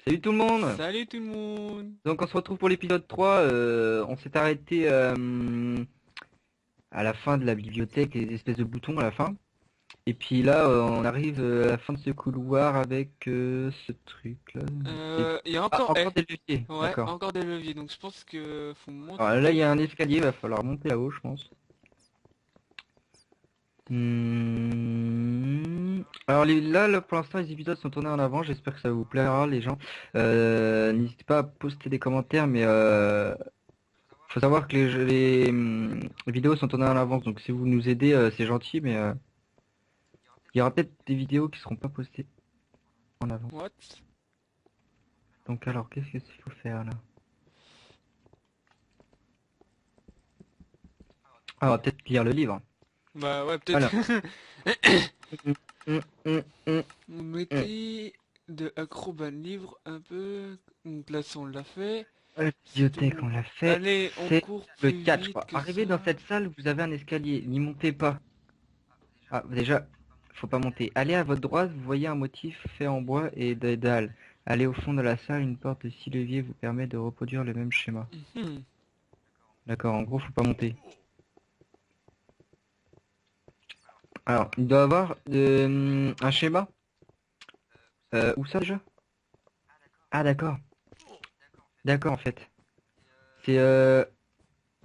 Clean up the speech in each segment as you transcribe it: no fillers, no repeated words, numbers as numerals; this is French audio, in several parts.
Salut tout le monde! Salut tout le monde! Donc on se retrouve pour l'épisode 3. On s'est arrêté à la fin de la bibliothèque, les espèces de boutons à la fin. Et puis là, on arrive à la fin de ce couloir avec ce truc là. Il y a Ah, encore... encore des leviers, Ouais, d'accord. encore des leviers, donc je pense que faut Alors là, il y monter... a un escalier, va falloir monter là-haut, je pense. Alors là, pour l'instant, les épisodes sont tournés en avant. J'espère que ça vous plaira, les gens. N'hésitez pas à poster des commentaires, mais faut savoir que les vidéos sont tournées en avance, donc si vous nous aidez, c'est gentil, mais il y aura peut-être des vidéos qui seront pas postées en avance. What? Donc alors, qu'est-ce qu'il faut faire là? Ah, on va peut-être lire le livre. Bah ouais, peut-être. Alors. Hum, hum, hum, On hum. mettait de Acrobat livre un peu... Donc là, ça, on l'a fait. La C'était bibliothèque, où? on l'a fait. Allez, on C'est court le plus 4, je vite crois. que Arrivé dans ça. cette salle, vous avez un escalier. N'y montez pas. Ah, déjà, faut pas monter. Allez à votre droite, vous voyez un motif fait en bois et des dalles. Allez au fond de la salle, une porte de 6 leviers vous permet de reproduire le même schéma. Mhm. D'accord, en gros, faut pas monter. Alors, il doit avoir un schéma. Où ça déjà? Ah, d'accord. D'accord, en fait. C'est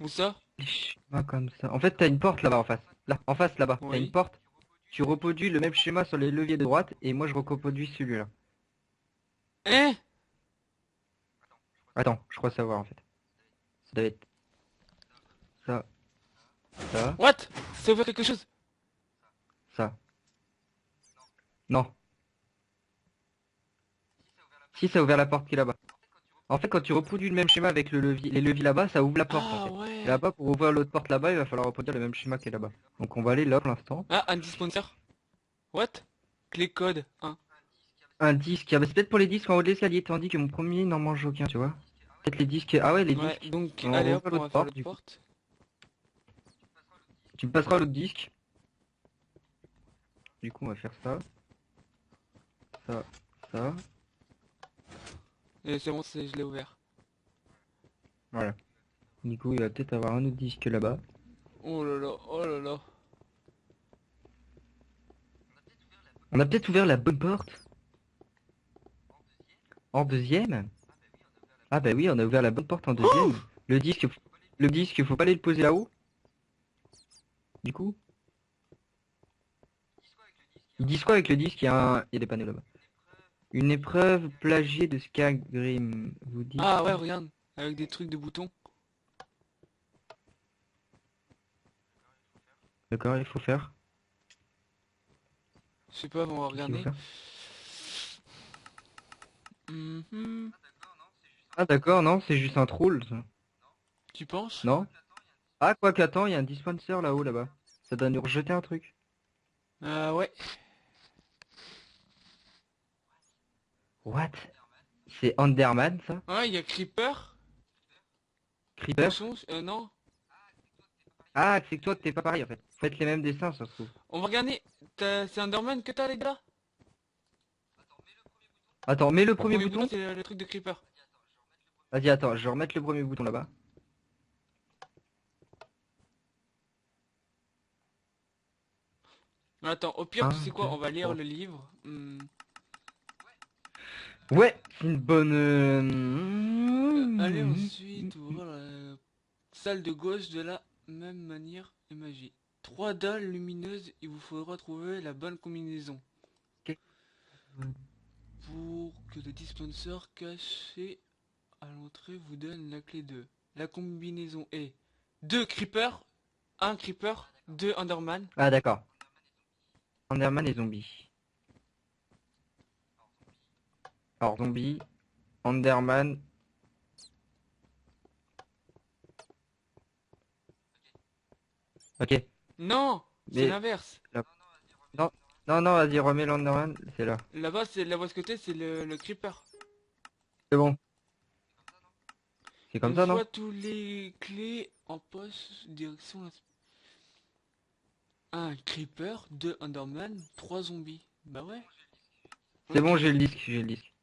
Où ça? des schémas comme ça. En fait, t'as une porte là-bas en face. Là, en face là-bas. T'as une Oui. porte. Tu reproduis le même schéma sur les leviers de droite et moi je reproduis celui-là. Hein? Attends, je crois savoir en fait. Ça doit être ça, ça, What? Ça ouvert quelque chose? ça. Non. Si, ça a ouvert la porte qui est là-bas. En fait, quand tu reproduis le même schéma avec le levier, les leviers là-bas, ça ouvre la porte en Ah fait. Et ouais. là-bas, pour ouvrir l'autre porte là-bas, il va falloir reproduire le même schéma qui est là-bas. Donc on va aller là pour l'instant. Ah, un dispenser. What? Clé code 1. Un disque, ah bah c'est peut-être pour les disques en haut de l'escalier, tandis que mon premier n'en mange aucun, tu vois. Peut-être les disques, ah ouais, les Ouais, disques. donc On allez rouvre hop, on l'autre va faire porte l'autre du coup. porte. Tu me passeras l'autre disque. Du coup, on va faire ça, ça, ça. Et c'est bon, je l'ai ouvert. Voilà. Du coup, il va peut-être avoir un autre disque là-bas. Oh là là, oh là là. On a peut-être ouvert la bonne porte. En deuxième? Ah bah oui, on a ouvert la bonne porte en deuxième. Le disque, faut pas aller le poser là-haut. Du coup, ils disent quoi avec le disque? Il y a des panneaux là-bas. Une épreuve plagiée de Skyrim. Vous dites Ah ouais, regarde, avec des trucs de boutons. d'accord, il faut faire. Je sais pas, on va Qu'est-ce qu'il faut regarder. faire? Mhm. Ah d'accord, non, c'est juste un troll, ça. Tu penses? Non? Ah, quoi qu'attends, il y a un dispenser là-haut, là-bas. Ça doit nous rejeter un truc. Ah ouais. What? C'est Enderman, ça? Ouais, il y a Creeper. Creeper? Poisson, non. Ah, c'est que toi, t'es pas pareil, en fait. Faites les mêmes dessins, ça se trouve. On va regarder. C'est Enderman que t'as, les gars? Attends, mets le Le premier premier bouton, bouton. c'est le truc de Creeper. Vas-y, attends, je vais remettre le premier bouton là-bas. Attends, au pire, tu sais Un, quoi? deux, On va lire trois. le livre. Ouais, c'est une bonne... Allez ensuite ouvrir la salle de gauche de la même manière et magie. Trois dalles lumineuses, il vous faudra trouver la bonne combinaison pour que le dispenser caché à l'entrée vous donne la clé 2. La combinaison est 2 creepers, un creeper, 2 Enderman. Ah, d'accord. Enderman et zombie. Alors, zombie, Enderman... Ok, Non, c'est mais... l'inverse. là- Non, non, non, vas-y, remets l'Enderman, c'est là. Là-bas, c'est la voie ce côté, c'est le creeper. C'est bon, c'est comme Une ça, non? fois tous les clés en poche, direction un creeper, 2 Enderman, 3 zombies. Bah ouais. C'est bon, Ok. j'ai le disque, j'ai le disque.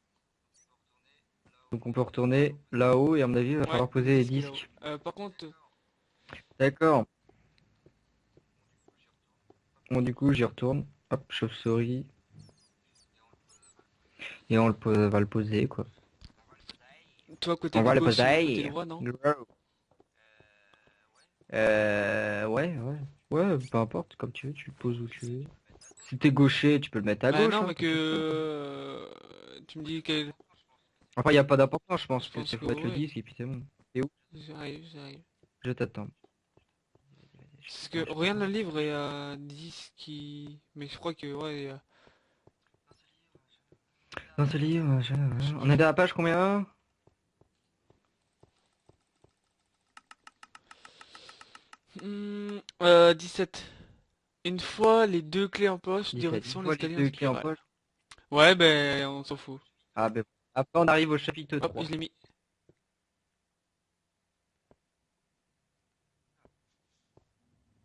Donc on peut retourner là-haut et à mon avis il va Ouais, falloir poser les disque est là-haut. disques. Par contre, D'accord. Bon du coup j'y retourne. Hop, chauve-souris. Et va le poser quoi. toi côté On va le gauche et côté poser. droit, non? Ouais. Ouais, peu importe, comme tu veux, tu le poses où tu veux. Si t'es gaucher, tu peux le mettre à Bah gauche, non, hein, mais t'en fais pas. tu me dis quel... Enfin, il n'y a pas d'importance, je pense Je que pense c'est que faut mettre le ouais. disque et puis c'est bon. Et où? J'arrive. Je t'attends. Parce Attends, que je peux rien pas. dans le livre est à 10 qui... Mais je crois que ouais, Dans ce livre, on est à la page combien? 17. Une fois les deux clés en poche, 17. Une direction fois les l'escalier en deux clés en spirale. poche. Ouais, ben on s'en fout. Ah ben, après on arrive au chapitre Hop, je 3. l'ai mis.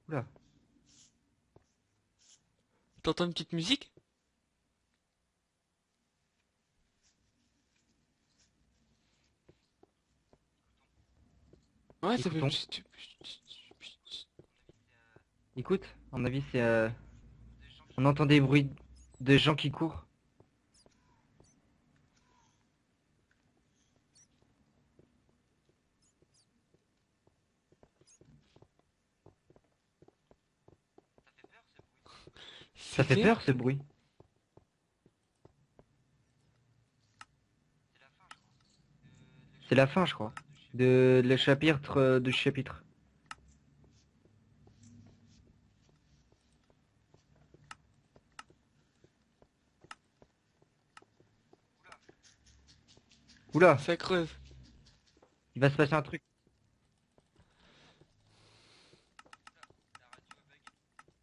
Oula. T'entends une petite musique? Ouais, ça fait... Écoutons. Écoute, à mon avis c'est... On entend des bruits de gens qui courent. Ça C'est fait peur clair? ce bruit. C'est la fin je crois. De le chapitre du chapitre. Oula, Ça creuse. il va se passer un truc.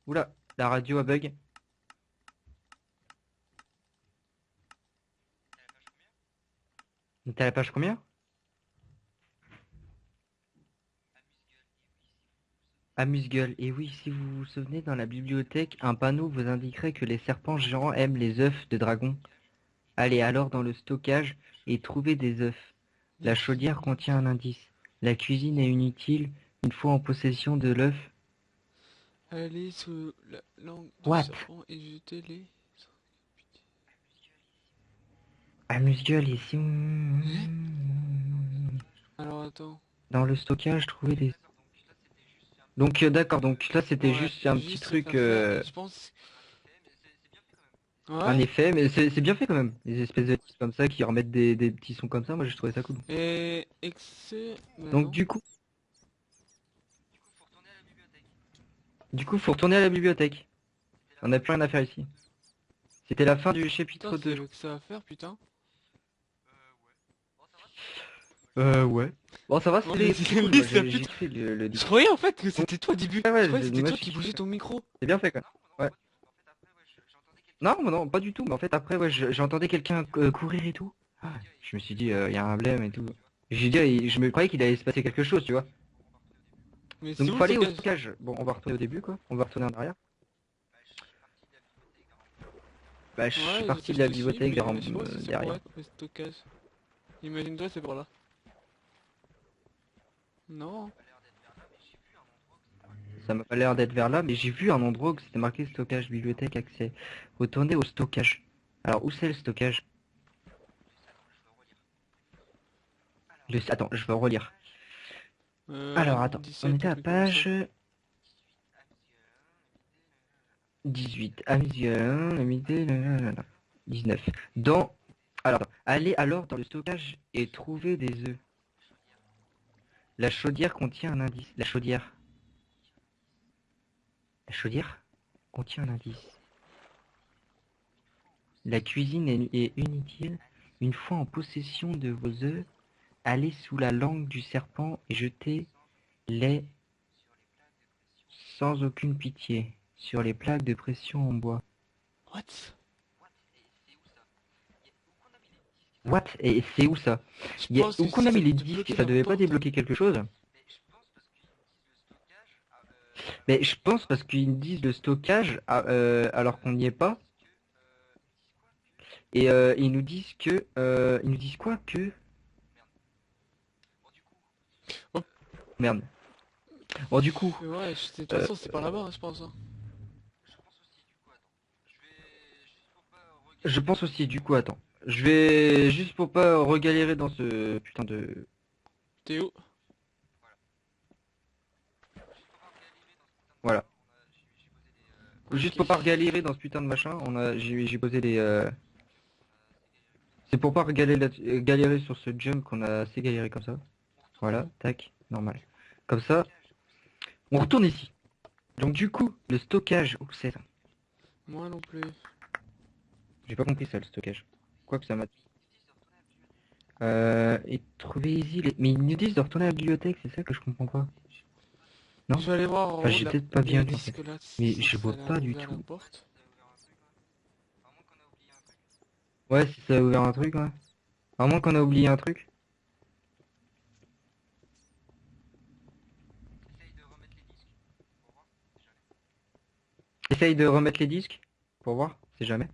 Oula, la radio a bug. T'es à la page combien? Amuse-gueule. Et oui, si vous vous souvenez, dans la bibliothèque, un panneau vous indiquerait que les serpents géants aiment les œufs de dragon. Allez alors dans le stockage et trouvez des œufs. La chaudière contient un indice. La cuisine est inutile une fois en possession de l'œuf. Allez sous la langue du What? serpent et jetez-les. Amuse-gueule ici. Hein? Alors attends. Dans le stockage, trouvez des... Donc d'accord, donc là c'était Ouais, juste un petit juste se truc, faire faire et je pense... un Ouais. effet, mais c'est bien fait quand même. Les espèces de titres comme ça qui remettent des petits sons comme ça, moi j'ai trouvé ça cool. Et... Excès... Bah Donc non. du coup, faut retourner à la bibliothèque. On n'a plus rien à faire ici. C'était la fin du Putain, chapitre c'est 2. le que ça à faire, putain. Ouais. Bon, ça va, Bon, c'était vas-y, cool. Moi, liste, j'ai putain. kiffé le Je disque. croyais en fait que Donc, c'était toi au début. Je ouais, croyais que c'était moi, toi j'ai qui kiffé. bougeais ton micro. C'est bien fait, quoi. Ouais. Non, non, pas du tout. Mais en fait, après, ouais, j'entendais quelqu'un courir et tout. Ah, je me suis dit, il y a un blême et tout. J'ai dit, je me croyais qu'il allait se passer quelque chose, tu vois. Mais c'est Donc, où faut le aller au stockage? stockage. Bon, on va retourner au début, quoi. On va retourner en arrière. Bah, je suis Ouais, je parti sais, de je la te suis, bibliothèque mais je sais pas si c'est pour derrière. être le stockage. Imagine-toi, c'est par là. Non. Ça m'a pas l'air d'être vers là, mais j'ai vu un endroit où c'était marqué stockage, bibliothèque, accès. Retourner au stockage. Alors, où c'est le stockage? Attends, je vais relire. Alors, attends. On 17, était un à truc comme ça. page 18. Amusement, amitié, 19. Dans... Alors, attends. Allez alors dans le stockage et trouver des œufs. La chaudière contient un indice. La chaudière contient un indice. La cuisine est inutile. Une fois en possession de vos œufs, allez sous la langue du serpent et jetez-les sans aucune pitié sur les plaques de pression en bois. What? What? Et c'est où ça? Je Il pense où que qu'on a ça mis a les disques? débloqué Ça la devait pas porte. débloquer quelque chose? Mais je pense parce qu'ils disent le stockage alors qu'on n'y est pas. Et ils nous disent que... ils nous disent quoi que... Oh. Merde. Bon, du coup, Ouais, de toute euh, façon, c'est par là-bas, je pense. Hein. je pense aussi, du coup, attends. Je vais, juste pour pas regalérer dans ce putain de... T'es où? Voilà. Juste Ok. pour pas regalérer dans ce putain de machin, j'ai posé les... C'est pour pas galérer sur ce jump qu'on a assez galéré comme ça. Voilà, tac, normal. Comme ça, on retourne ici. Donc du coup, le stockage, où c'est ça? Moi non plus. J'ai pas compris ça, le stockage. Quoi que ça m'a... Et trouver easy les... Mais ils nous disent de retourner à la bibliothèque, c'est ça que je comprends pas. Je Non? vais aller voir en Enfin, haut j'ai là, peut-être pas bien les lu en fait. disques là, Mais si je vois ça a pas du ouvert la tout. porte. Ouais, si ça a ouvert un truc, ouais. À moins qu'on a oublié un truc. Essaye de remettre les disques, pour voir, c'est jamais.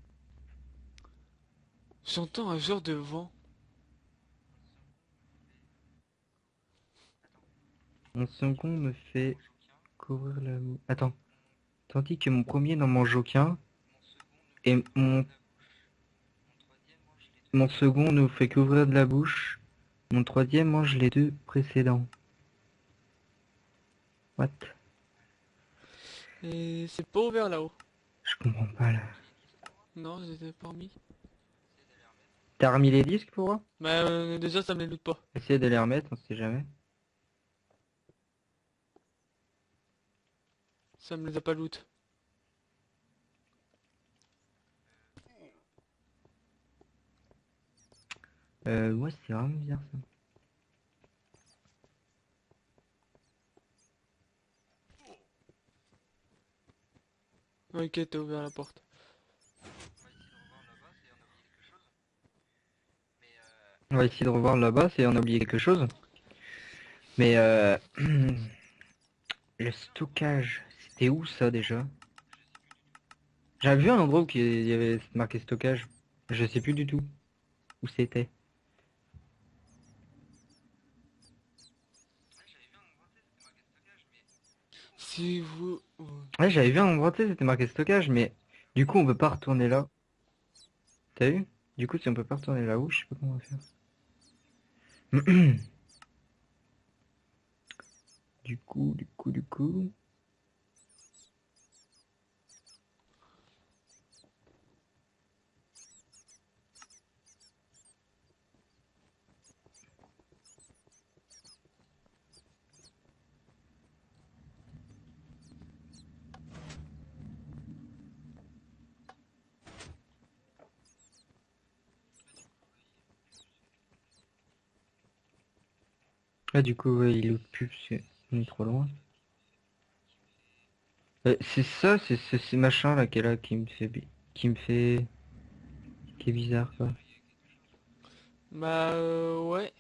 J'entends un genre de vent. Mon second me fait couvrir la... Attends. Tandis que mon premier n'en mange aucun. Et mon second nous fait couvrir de la bouche. Mon troisième mange les deux précédents. What? Et c'est pas ouvert là-haut. Je comprends pas là. Non, j'étais pas mis. T'as remis les disques pour voir? Bah déjà ça me les loot pas. Essaye de les remettre, on sait jamais. Ça me les a pas loot. Ouais, c'est vraiment bizarre ça. Ok, t'as ouvert la porte. On va essayer de revoir là-bas, si on a oublié quelque chose. Mais le stockage, c'était où ça déjà? J'avais vu un endroit où il y avait marqué stockage. Je sais plus du tout où c'était. Si vous... Ouais, Ok. j'avais vu un endroit, tu sais, c'était marqué stockage, mais du coup on peut pas retourner là. T'as vu? Du coup si on peut pas retourner là-haut, je sais pas comment on va faire. Du coup. Ah du coup ouais, il loot plus parce qu'on est trop loin. C'est ça, c'est ce machin là qui est là qui me fait qui est bizarre quoi. Bah ouais.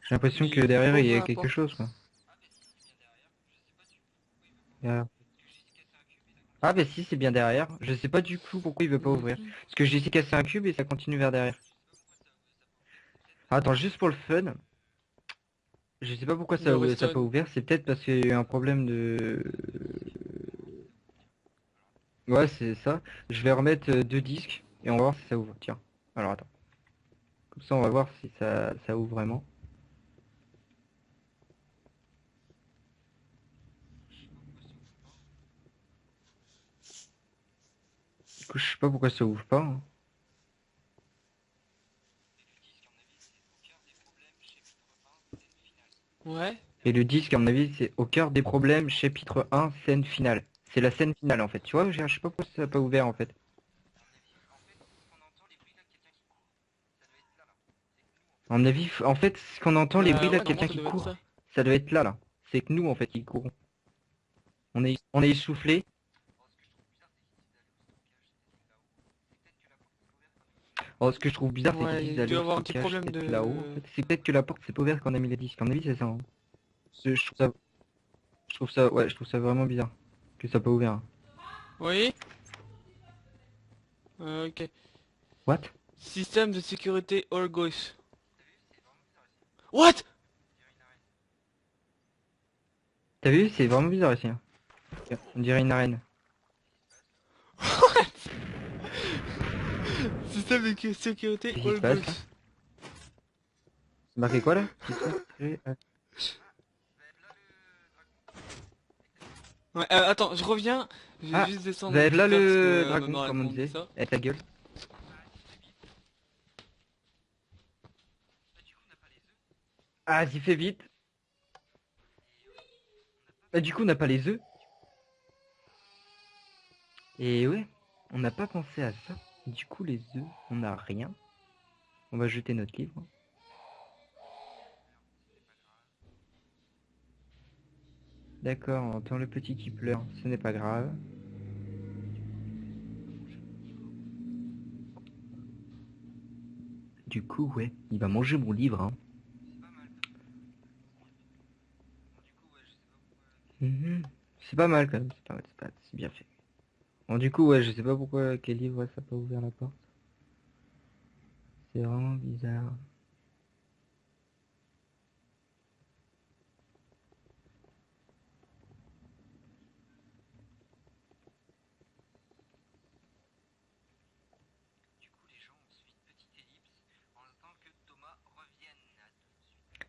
J'ai l'impression Mais que il faut derrière pas il y ouvrir a la quelque porte. chose quoi. Derrière. Ah bah si c'est bien derrière. Je sais pas du coup pourquoi il veut pas ouvrir. Mhm. Parce que j'ai essayé de casser un cube et ça continue vers derrière. Attends, juste pour le fun, je sais pas pourquoi Le ça a pas redstone. ouvert, c'est peut-être parce qu'il y a eu un problème de... Ouais, c'est ça. Je vais remettre deux disques et on va voir si ça ouvre. Tiens. Alors attends. Comme ça on va voir si ça ouvre vraiment. Du coup, je sais pas pourquoi ça ouvre pas, hein. Ouais. Et le disque, à mon avis, c'est au cœur des problèmes, chapitre 1, scène finale. C'est la scène finale en fait. Tu vois, je sais pas pourquoi ça a pas ouvert en fait. À mon avis, en fait, ce qu'on entend, les bruits Bah là de ouais, normalement quelqu'un ça qui devait être court, ça. ça doit être là, là. C'est que nous en fait qui courons. On est essoufflé. Oh, ce que je trouve bizarre, c'est qu'ils Ouais, disent il d'aller doit au avoir un petit stockage, problème peut-être là-haut en de... fait. C'est peut-être que la porte s'est pas ouverte quand on a mis les disques. À mon avis, c'est ça, hein. Ouais, je trouve ça vraiment bizarre que ça n'a pas ouvert, hein. Oui. Ok. What? Système de sécurité Orgos. What? T'as vu, c'est vraiment bizarre ici, hein. On dirait une arène. Système de sécurité Qu'est-ce qui all se passe, goods. là? C'est marqué quoi là? Ouais, attends, je reviens. Je vais Ah, juste vous descendre avez vite là fait parce le que dragon, maman a comme on demandé disait, ça. avec la gueule. Ah, j'y fais vite. Bah, du coup, on n'a pas les œufs. Et ouais, on n'a pas pensé à ça. Du coup, les œufs, on n'a rien. On va jeter notre livre. D'accord, on entend le petit qui pleure. Ce n'est pas grave. Du coup, ouais, il va manger mon livre, hein. C'est pas mal quand même, c'est pas mal, c'est bien fait. Bon, du coup, ouais, je sais pas pourquoi quel livre ça n'a pas ouvert la porte. C'est vraiment bizarre.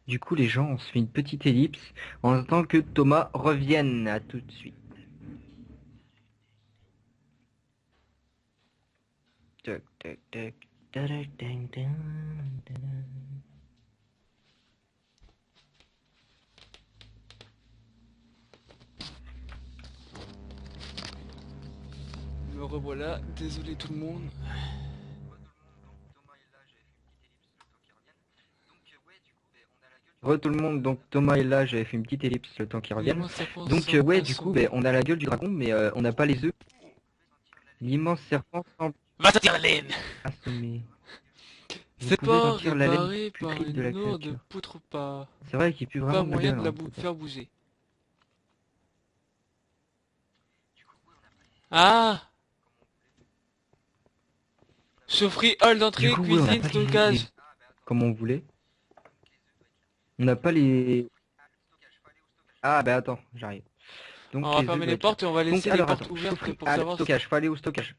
Du coup, les gens, on se fait une petite ellipse en attendant que Thomas revienne. À tout de suite. Tac, tac, tac. Tadac, ding, ding, tadac. Me revoilà, désolé tout le monde. Re tout le monde, donc Thomas est là, j'avais fait une petite ellipse le temps qu'il revienne. L'immense serpent Donc semble ouais, du coup, assommé. on a la gueule du dragon, mais on n'a pas les œufs. L'immense serpent semble Va sortir la laine. assommé. Vous C'est pouvez pas sentir la laine réparé par putride de la une eau de créature. poutre pas. C'est vrai qu'il pue Pas vraiment de la moyen gueule, de la hein, peut-être. faire bouger. Ah! Chaufferie, hall Du d'entrée, coup, ouais, on n'a cuisine, pas stockage. comme on voulait. On n'a pas les... Ah bah attends, j'arrive. On Donc va les œufs fermer doivent les être là. portes et on va Donc laisser les alors portes attends, ouvertes chaufferie, pour ah le savoir. stockage, faut aller au stockage.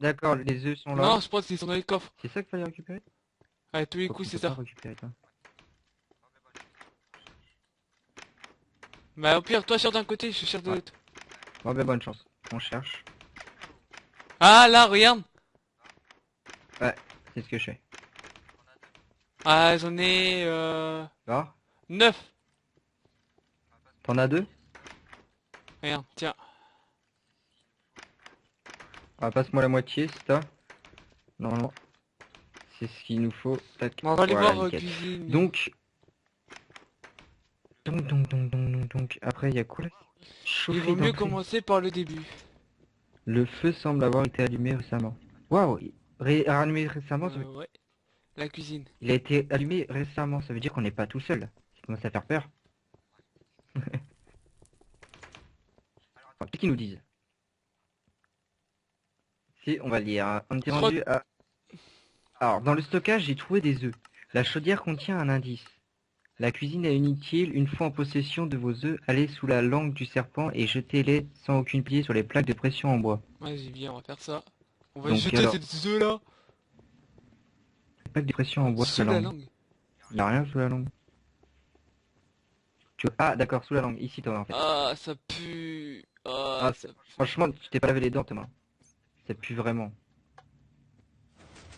D'accord, les œufs sont là. Non, je pense qu'ils sont dans les coffres. C'est ça qu'il fallait récupérer? À tous les Faut qu'on coups, c'est peut pas ça. récupérer ça. Bah au pire, toi cherche d'un côté, je cherche de Ouais. l'autre. Bon bah bonne chance. On cherche. Ah là, regarde. Ouais, c'est ce que je fais. Ah, j'en ai Alors, 9. t'en as deux? Regarde, tiens. Ah, passe-moi la moitié si t'as. Normalement, c'est ce qu'il nous faut. Tac. Bon, on va aller Voilà, voir nickel. cuisine. Donc, après il y a quoi là? Il Chaufferie vaut mieux d'entrée. commencer par le début. Le feu semble avoir été allumé récemment. Waouh, allumé récemment, Ouais. La cuisine. il a été allumé récemment, ça veut dire qu'on n'est pas tout seul. Ça commence à faire peur. Qu'est-ce qu'ils nous disent? Si, on va lire, hein. On était Je crois rendu à... Alors, dans le stockage, j'ai trouvé des œufs. La chaudière contient un indice. La cuisine est inutile. Une fois en possession de vos œufs, allez sous la langue du serpent et jetez-les sans aucune pitié sur les plaques de pression en bois. Vas-y, viens, on va faire ça. On va Donc, jeter alors, ces œufs là. les plaques de pression en bois sous Sous la la langue. langue. Il n'y a rien sous la langue. Ah, d'accord, sous la langue. Ici, Thomas, en fait. Ah, ça pue. Ah, Ah, ça pue. franchement, tu t'es pas lavé les dents, Thomas. Ça pue vraiment.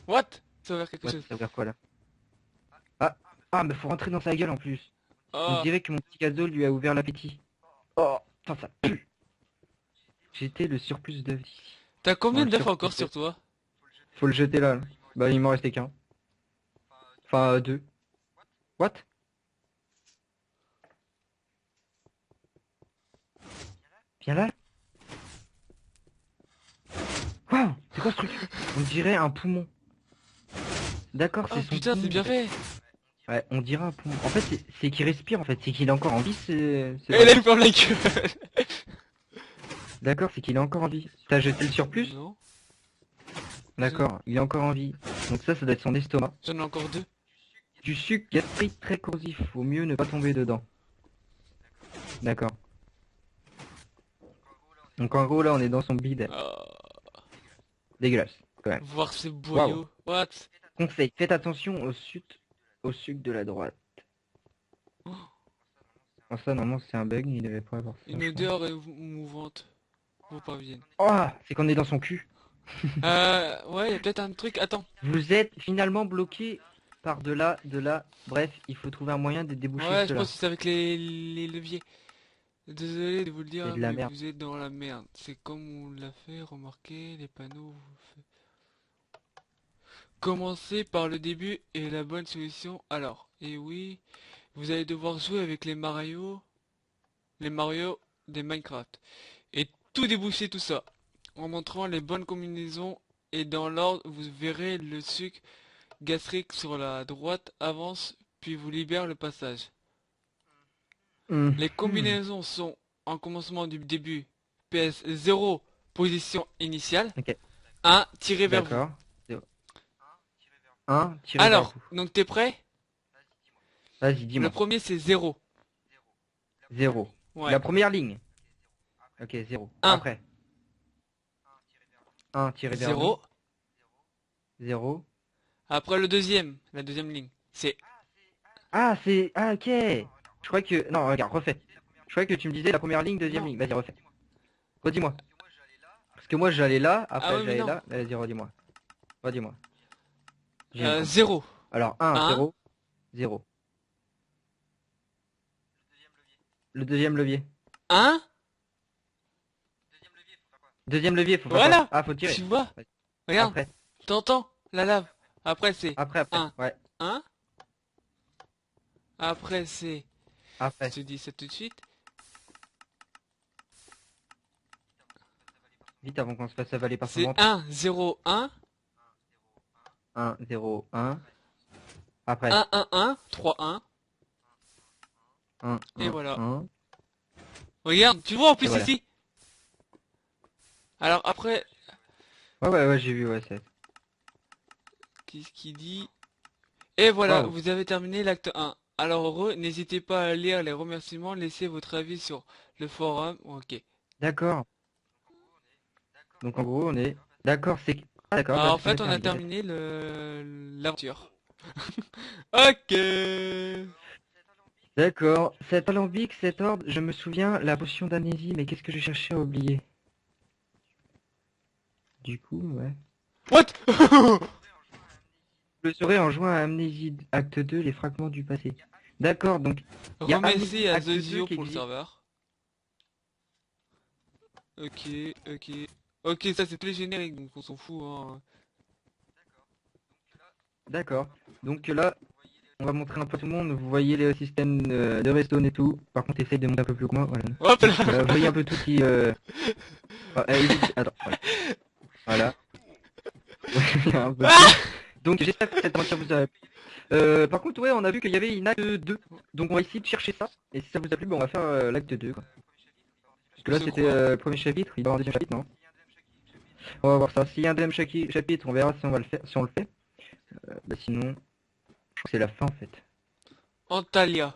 What? Ça va faire quelque Ouais, chose. ça veut dire quoi, là? Ah, mais faut rentrer dans sa gueule, en plus. On Ah. dirait que mon petit cadeau lui a ouvert l'appétit. Oh, putain, ça pue. J'étais le surplus d'œufs d'ici. T'as combien le d'œufs surplus encore sur d'œufs. toi? Faut le jeter là. Bah, il m'en restait qu'un. Enfin, deux. What? Viens là. Waouh, c'est quoi ce truc? On dirait un poumon. D'accord, Ah c'est son putain, poumon. c'est bien En fait. fait. Ouais, on dirait un poumon. En fait, c'est qu'il respire, en fait. C'est qu'il est encore en vie, c'est Et là, vrai. il ferme la gueule. D'accord, c'est qu'il est encore en vie. T'as jeté le surplus? Non. D'accord, il est encore en vie. Donc ça doit être son estomac. J'en ai encore deux. du sucre gastrique très corrosif. Vaut mieux ne pas tomber dedans. D'accord. Donc en gros là on est dans son bide. Dégueulasse, quand même. Voir ces Waouh. boyaux. What? Conseil, faites attention au sucre de la droite. Oh, ça normalement c'est un bug, il devait pas avoir ça, Une je pense. odeur mouvante. Vos parviennent. Oh, c'est qu'on est dans son cul. Ouais, y a peut-être un truc. Attends. Vous êtes finalement bloqué par de là. Bref, il faut trouver un moyen de déboucher Ouais, je cela. pense que c'est avec les leviers. Désolé de vous le C'est dire, de la mais merde. vous êtes dans la merde. C'est comme on l'a fait remarquer, les panneaux. Commencez par le début et la bonne solution alors. Et oui, vous allez devoir jouer avec les Mario des Minecraft. Et tout déboucher tout ça. En montrant les bonnes combinaisons et dans l'ordre, vous verrez le sucre gastrique sur la droite avance puis vous libère le passage. Les Mhm. combinaisons sont en commencement du début PS 0 position initiale Ok, 1 tiré vers vous. d'accord. 1 tiré vers Alors, vous. donc t'es prêt? Vas-y, Le dis-moi. premier c'est 0. 0. Ouais. La première ligne. Ok, 0. 1, Après. 1 tiré vers nous. 0. 0. Après la deuxième ligne. C'est Ah, c'est... Ah, ok. Je crois que... Non, regarde, refais. Je crois que tu me disais la première ligne, deuxième non. ligne. Vas-y, refais. Redis-moi. Parce que moi, j'allais là, Ah après oui mais j'allais non. là. Vas-y, redis-moi. Redis-moi. J'ai rien compris. 0. Alors, 1, 1, 0, 0. Le deuxième levier. 1. Deuxième levier, faut faire quoi? Voilà. Ah, faut Tu tirer. vois? Ouais. Regarde. Après. T'entends la lave. Après c'est Après. 1, Ouais. 1. Après c'est... Je Après. te dis ça tout de suite. Vite avant qu'on se fasse avaler par son C'est ventre. 1, 0, 1. 1, 0, 1. Après. 1, 1, 1. 3, 1. 1, Et 1, voilà. 1. Regarde, tu vois en Et plus voilà. ici. Alors après, Ouais, j'ai vu, ouais, c'est... qu'est-ce qu'il dit? Et voilà, Waouh. vous avez terminé l'acte 1. Alors heureux, n'hésitez pas à lire les remerciements, laissez votre avis sur le forum. Ok. D'accord. Donc en gros, on est... D'accord, c'est... Ah, d'accord, bah Alors en c'est fait, on a terminé. terminé l'aventure. Ok. D'accord. Cet alambic, cet ordre, je me souviens, la potion d'amnésie, mais qu'est-ce que je cherchais à oublier? Du coup, ouais. What? Je le saurai en jouant à Amnésie Acte 2, les fragments du passé. D'accord, donc il y a Amnésie Remerciez à Acte 2 Zozio qui pour le existe. serveur. Ok, ok. Ok, ça c'est tous les génériques, donc on s'en fout, hein. D'accord. Donc là, on va montrer un peu à tout le monde. Vous voyez les systèmes de redstone et tout. Par contre, essaye de monter un peu plus que moi. Voilà. Hop là. Voilà, vous voyez un peu tout qui... évite... Attends, voilà. Voilà. Ouais, un peu tout. Ah. Donc j'espère que cette aventure vous a plu. Par contre, ouais, on a vu qu'il y avait une acte 2. Donc on va essayer de chercher ça. Et si ça vous a plu, bah, on va faire l'acte 2, quoi. Parce que là, C'est c'était quoi? le premier chapitre. Il va y avoir un deuxième chapitre, non? On va voir ça. S'il y a un deuxième chapitre, on verra si on va le faire, si on le fait. Bah sinon, je crois que c'est la fin en fait. Antalya.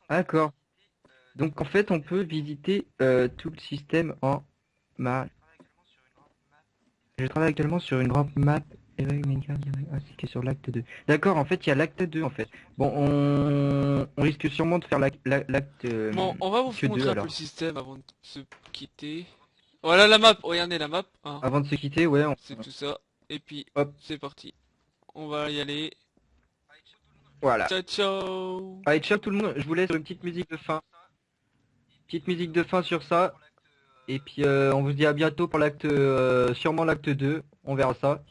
D'accord. Donc en fait, on peut visiter tout le système en map. Je travaille actuellement sur une grande map. Ainsi que sur l'acte 2. D'accord, en fait, il y a l'acte 2 en fait. Bon, on risque sûrement de faire l'acte Bon, on va que vous 2 montrer un peu le alors. système avant de se quitter. Voilà la map, regardez la map, hein. Avant de se quitter, ouais, C'est tout ça. Et puis, hop, c'est parti. On va y aller. voilà. Ciao, ciao. Allez, ciao tout le monde. Je vous laisse sur une petite musique de fin. Petite musique de fin sur ça. Et puis on vous dit à bientôt pour l'acte, sûrement l'acte 2. On verra ça.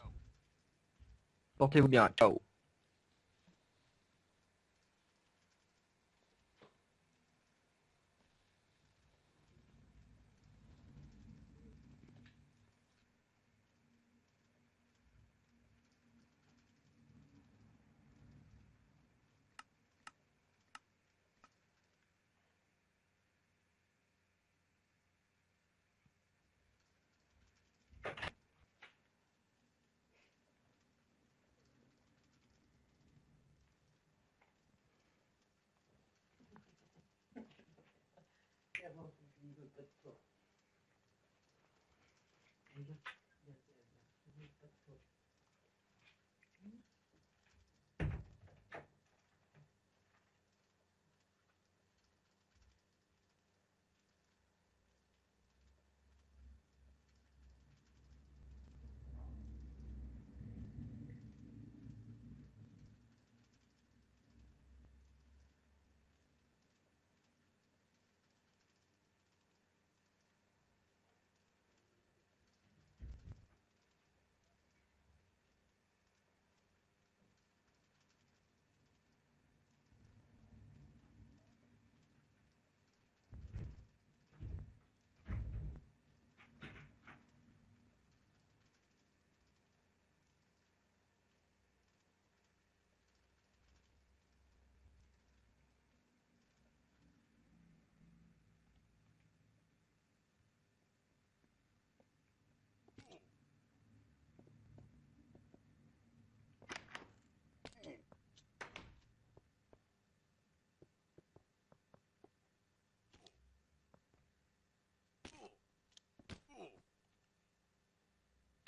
Portez-vous bien. Ciao.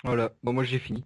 Voilà, bon moi j'ai fini.